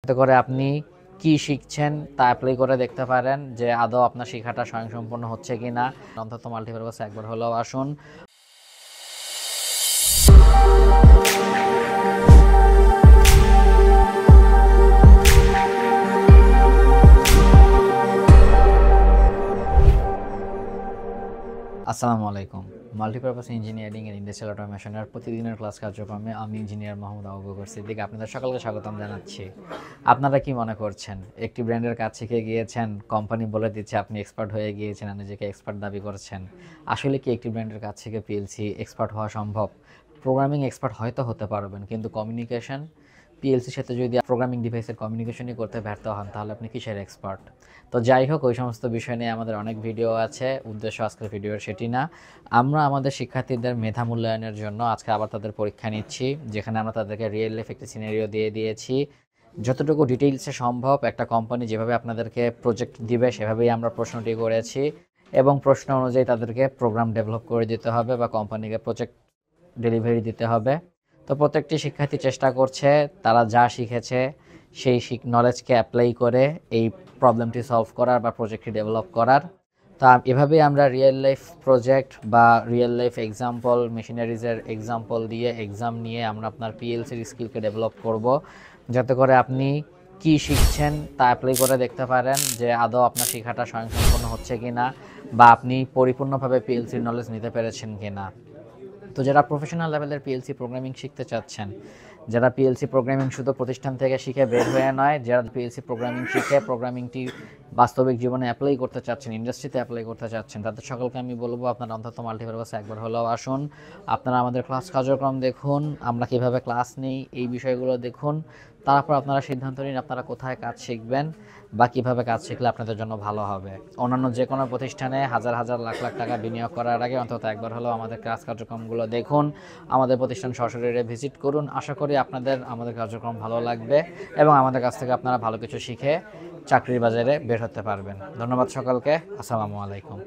এতে করে আপনি কি শিখছেন তা অ্যাপ্লাই করে দেখতে পারেন যে আদৌ আপনার শেখাটা স্বয়ংসম্পূর্ণ হচ্ছে কিনা। অন্তত মাল্টিপারপাসে একবার হলেও আসুন। আসসালামু আলাইকুম। মাল্টিপারপাস ইঞ্জিনিয়ারিং এর ইন্ডাস্ট্রিয়াল অটোমেশনের প্রতিদিনের ক্লাস কার্যক্রমে আমি ইঞ্জিনিয়ার মোহাম্মদ আবু বকর সিদ্দিক আপনাদের সকলকে স্বাগতম জানাচ্ছি। আপনারা কি মনে করছেন একটি ব্র্যান্ডের কাজ শিখে গিয়েছেন, কোম্পানি বলে দিচ্ছে আপনি এক্সপার্ট হয়ে গিয়েছেন আর নিজেকে এক্সপার্ট দাবি করছেন? আসলে কি একটি ব্র্যান্ডের কাজ শিখে পিএলসি এক্সপার্ট হওয়া সম্ভব? প্রোগ্রামিং এক্সপার্ট হয়তো হতে পারবেন, কিন্তু কমিউনিকেশন পিএলসির সাথে যদি প্রোগ্রামিং ডিভাইসের কমিউনিকেশনই করতে ব্যর্থ হন তাহলে আপনি কিসের এক্সপার্ট? তো যাই হোক, ওই সমস্ত বিষয় নিয়ে আমাদের অনেক ভিডিও আছে। উদ্দেশ্য আজকের ভিডিওর সেটি না। আমরা আমাদের শিক্ষার্থীদের মেধা মূল্যায়নের জন্য আজকে আবার তাদের পরীক্ষা নিচ্ছি, যেখানে আমরা তাদেরকে রিয়েল লাইফ একটি সিনারিও দিয়ে দিয়েছি। যতটুকু ডিটেইলসে সম্ভব একটা কোম্পানি যেভাবে আপনাদেরকে প্রজেক্ট দিবে সেভাবেই আমরা প্রশ্নটি করেছি, এবং প্রশ্ন অনুযায়ী তাদেরকে প্রোগ্রাম ডেভেলপ করে দিতে হবে বা কোম্পানিকে প্রজেক্ট ডেলিভারি দিতে হবে। তো প্রত্যেকটি শিক্ষার্থী চেষ্টা করছে তারা যা শিখেছে সেই নলেজকে অ্যাপ্লাই করে এই প্রবলেমটি সলভ করার বা প্রজেক্টটি ডেভেলপ করার। তা এভাবেই আমরা রিয়েল লাইফ প্রজেক্ট বা রিয়েল লাইফ এক্সাম্পল, মেশিনারিজের এক্সাম্পল দিয়ে এক্সাম নিয়ে আমরা আপনার পিএলসির স্কিলকে ডেভেলপ করব, যাতে করে আপনি কি শিখছেন তা অ্যাপ্লাই করে দেখতে পারেন যে আদৌ আপনার শেখাটা স্বয়ংসম্পূর্ণ হচ্ছে কিনা বা আপনি পরিপূর্ণভাবে পিএলসির নলেজ নিতে পেরেছেন কিনা। তো যারা প্রফেশনাল লেভেলের পিএলসি প্রোগ্রামিং শিখতে চাচ্ছেন, যারা পিএলসি প্রোগ্রামিং শুধু প্রতিষ্ঠান থেকে শিখে বের হয়ে নয়, যারা পিএলসি প্রোগ্রামিং শিখে প্রোগ্রামিংটি বাস্তবিক জীবনে অ্যাপ্লাই করতে চাচ্ছেন, ইন্ডাস্ট্রিতে অ্যাপ্লাই করতে চাচ্ছেন, তাদের সকলকে আমি বলবো আপনারা অন্তত মাল্টিপারপাসে একবার হলেও আসুন। আপনারা আমাদের ক্লাস কার্যক্রম দেখুন, আমরা কীভাবে ক্লাস নিই এই বিষয়গুলো দেখুন। তারপর আপনারা সিদ্ধান্ত নিন আপনারা কোথায় কাজ শিখবেন বা কীভাবে কাজ শিখলে আপনাদের জন্য ভালো হবে। অন্যান্য যে কোনো প্রতিষ্ঠানে হাজার হাজার লাখ লাখ টাকা বিনিয়োগ করার আগে অন্তত একবার হলেও আমাদের ক্লাস কার্যক্রমগুলো দেখুন, আমাদের প্রতিষ্ঠান সরাসরি ভিজিট করুন। আশা করি আপনাদের আমাদের কার্যক্রম ভালো লাগবে এবং আমাদের কাছ থেকে আপনারা ভালো কিছু শিখে চাকরির বাজারে বের হতে পারবেন। ধন্যবাদ সকলকে। আসসালামু আলাইকুম।